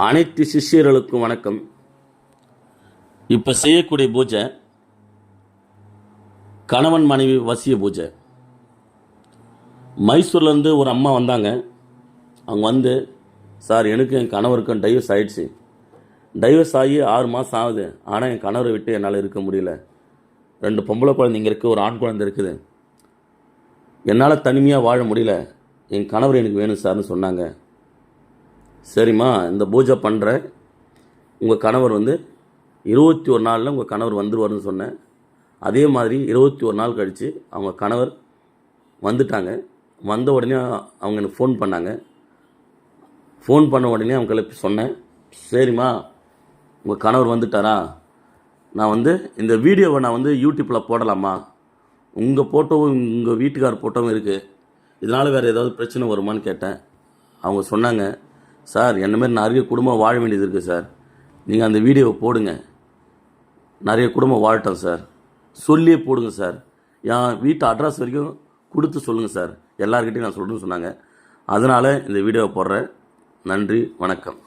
அனைத்து சிஷ்யர்களுக்கும் வணக்கம். இப்போ செய்யக்கூடிய பூஜை கணவன் மனைவி வசிய பூஜை. மைசூர்லேருந்து ஒரு அம்மா வந்தாங்க. அவங்க வந்து, சார் எனக்கு என் கணவருக்கும் டைவர்ஸ் ஆகிடுச்சு. டைவர்ஸ் ஆகி 6 மாதம் ஆகுது. ஆனால் என் கணவரை விட்டு என்னால் இருக்க முடியல. 2 பொம்பளை குழந்தைங்க இருக்குது, ஒரு ஆண் குழந்தை இருக்குது. என்னால் தனிமையாக வாழ முடியல. என் கணவர் எனக்கு வேணும் சார்னு சொன்னாங்க. சரிம்மா, இந்த பூஜை பண்ணுறேன். உங்கள் கணவர் வந்து 21 நாளில் உங்கள் கணவர் வந்துடுவார்னு சொன்னேன். அதே மாதிரி 21 நாள் கழித்து அவங்க கணவர் வந்துட்டாங்க. வந்த உடனே அவங்க எனக்கு ஃபோன் பண்ணாங்க. ஃபோன் பண்ண உடனே அவங்களுக்கு சொன்னேன், சரிம்மா உங்கள் கணவர் வந்துட்டாரா, நான் வந்து இந்த வீடியோவை நான் வந்து யூடியூப்பில் போடலாமா? உங்கள் ஃபோட்டோவும் உங்கள் வீட்டுக்கார் ஃபோட்டோவும் இருக்குது, இதனால் வேறு ஏதாவது பிரச்சனை வருமானு கேட்டேன். அவங்க சொன்னாங்க, சார் என்னமாரி நிறைய குடும்பம் வாழ வேண்டியது இருக்குது சார், நீங்கள் அந்த வீடியோவை போடுங்க, நிறைய குடும்பம் வாழட்டும் சார், சொல்லியே போடுங்க சார், என் வீட்டு அட்ரஸ் வரைக்கும் கொடுத்து சொல்லுங்கள் சார், எல்லாருக்கிட்டையும் நான் சொல்கிறேன்னு சொன்னாங்க. அதனால் இந்த வீடியோவை போடுறேன். நன்றி, வணக்கம்.